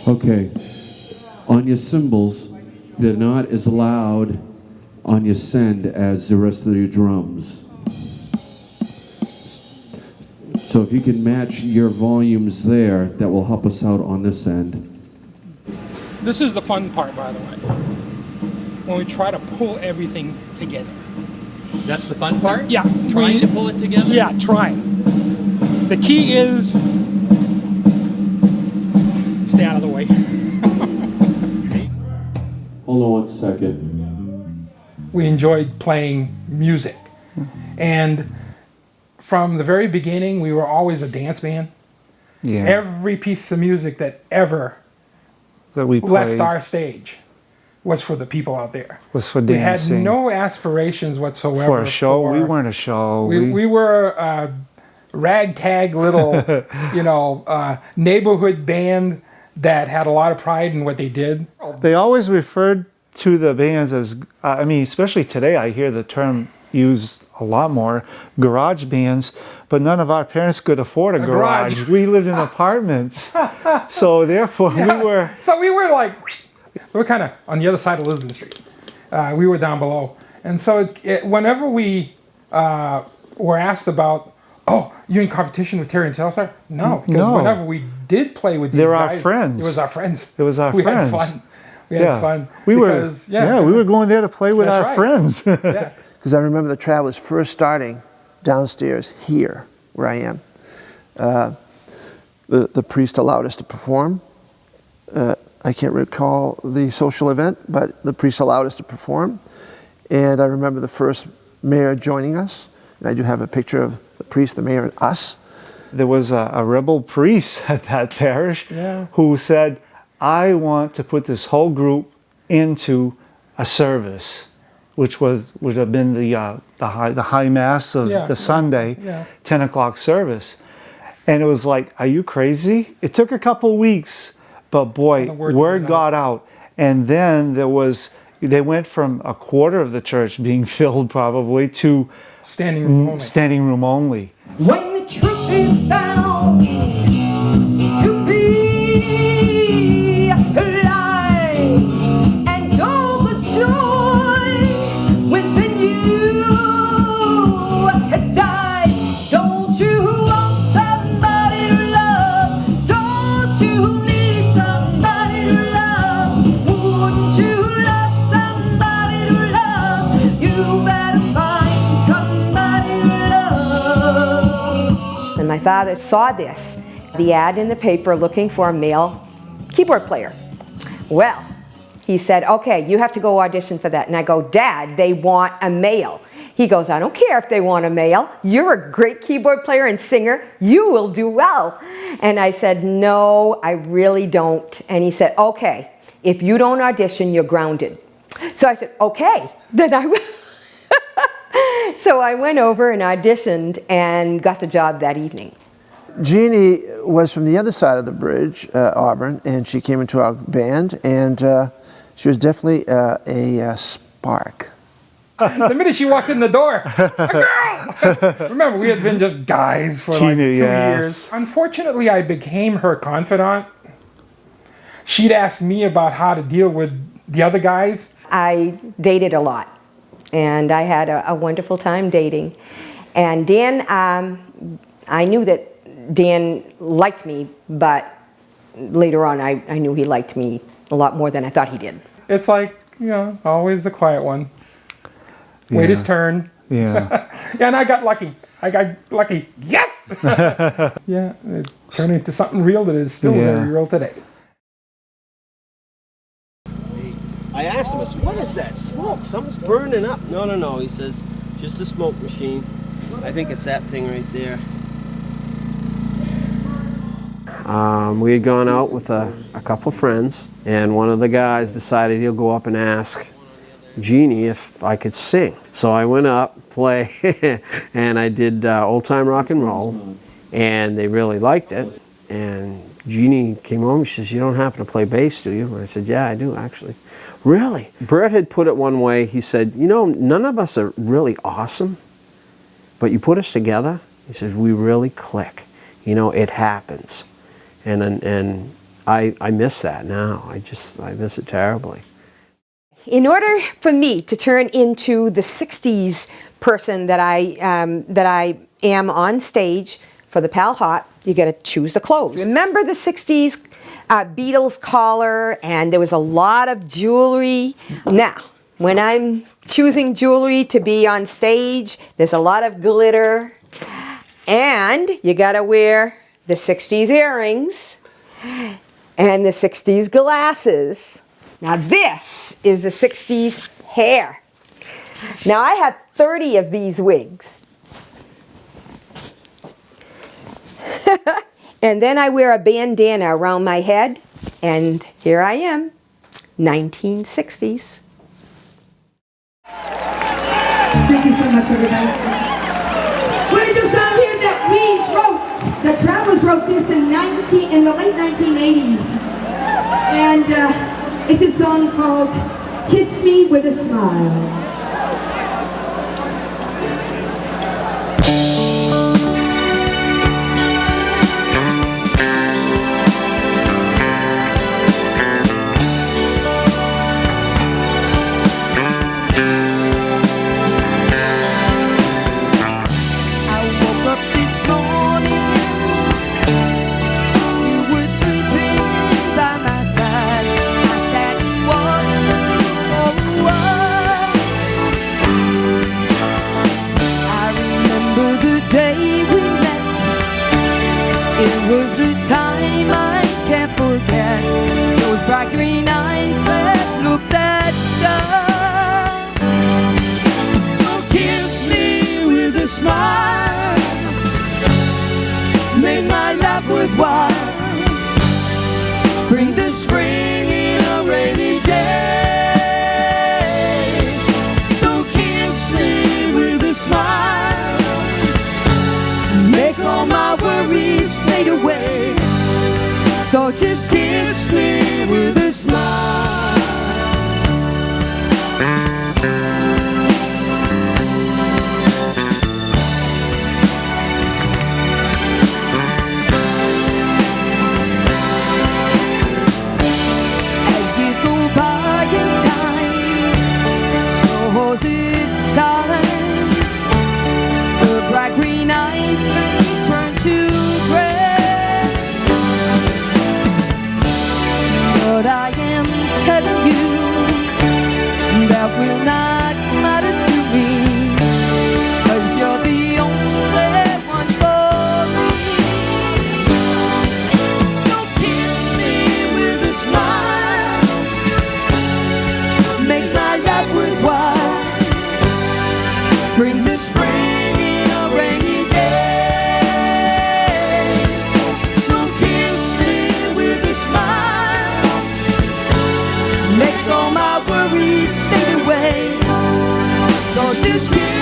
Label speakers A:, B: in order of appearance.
A: Okay. On your cymbals, they're not as loud on your send as the rest of your drums. So if you can match your volumes there, that will help us out on this end.
B: This is the fun part, by the way, when we try to pull everything together.
C: That's the fun part?
B: Yeah.
C: Trying to pull it together?
B: Yeah, trying. The key is stay out of the way.
A: Hold on 1 second.
B: We enjoyed playing music. And from the very beginning, we were always a dance band.
D: Yeah.
B: Every piece of music that ever
D: That we
B: left
D: played
B: our stage was for the people out there.
D: was for
B: We
D: dancing.
B: had no aspirations whatsoever.
D: For a show. We weren't a show.
B: We were a ragtag little, neighborhood band that had a lot of pride in what they did.
D: They always referred to the bands as, especially today I hear the term used a lot more, garage bands, but none of our parents could afford a garage. We lived in apartments. So therefore we were...
B: So we were kind of on the other side of Lisbon Street. We were down below. And so whenever we were asked about, oh, you in competition with Terry and Telstar? No, because whenever we did play with these guys,
D: our friends.
B: It was our friends.
D: It was our
B: we
D: friends.
B: Had fun. We had fun.
D: We were going there to play with our friends.
B: Yeah.
E: Because I remember the Travelers first starting downstairs here, where I am. The priest allowed us to perform. I can't recall the social event, but the priest allowed us to perform. And I remember the first mayor joining us. And I do have a picture of the priest, the mayor, and us.
D: There was a rebel priest at that parish who said, I want to put this whole group into a service, which would have been the high mass of the Sunday, 10 o'clock service. And it was like, are you crazy? It took a couple weeks, but boy, word got out. And then they went from a quarter of the church being filled probably to standing room only.
F: When the truth is found to be alive, and all the joy within you has died, don't you want somebody to love? Don't you need somebody to love? Wouldn't you love somebody to love? You better find somebody to love.
G: And my father saw this, the ad in the paper looking for a male keyboard player. Well, he said, okay, you have to go audition for that. And I go, Dad, they want a male. He goes, I don't care if they want a male. You're a great keyboard player and singer. You will do well. And I said, no, I really don't. And he said, okay, if you don't audition, you're grounded. So I said, okay, then I will. So I went over and auditioned and got the job that evening.
E: Jeannie was from the other side of the bridge, Auburn, and she came into our band, and she was definitely a spark.
B: The minute she walked in the door, a girl! Remember, we had been just guys for like 2 years. Unfortunately, I became her confidant. She'd ask me about how to deal with the other guys.
G: I dated a lot, and I had a wonderful time dating. And Dan, I knew that Dan liked me, but later on I knew he liked me a lot more than I thought he did.
B: It's like, always the quiet one. Wait his turn.
D: Yeah.
B: And I got lucky. Yes! Yeah, it turned into something real that is still very real today.
H: I asked him, I said, what is that smoke? Something's burning up. No, he says, just a smoke machine. I think it's that thing right there. We had gone out with a couple friends, and one of the guys decided he'll go up and ask Jeannie if I could sing. So I went up, play, and I did old time rock and roll, and they really liked it. And Jeannie came home, she says, you don't happen to play bass, do you? And I said, yeah, I do, actually. Really? Bert had put it one way, he said, none of us are really awesome, but you put us together, he says, we really click. It happens. And I miss that now. I miss it terribly.
G: In order for me to turn into the 60s person that I am on stage for the PalHop, you got to choose the clothes. Remember the 60s Beatles collar, and there was a lot of jewelry. Now, when I'm choosing jewelry to be on stage, there's a lot of glitter, and you got to wear the 60s earrings and the 60s glasses. Now this is the 60s hair. Now I have 30 of these wigs. And then I wear a bandana around my head, and here I am, 1960s.
F: Thank you so much, everybody. We're going to do a song here that we wrote. The Travelers wrote this in the late 1980s. And it's a song called Kiss Me With a Smile. Bright green eyes that looked at stars. So kiss me with a smile, make my life worthwhile. Bring the spring in a rainy day. So kiss me with a smile, make all my worries fade away. So just kiss me with a smile. As years go by and time shows its scars, the bright green eyes may turn to gray. But I am telling you, that will not matter to me, 'cause you're the only one for me. So kiss me with a smile, make my life worthwhile. Bring the spring in a rainy day. So kiss me with a smile, make all my worries fade away. So just give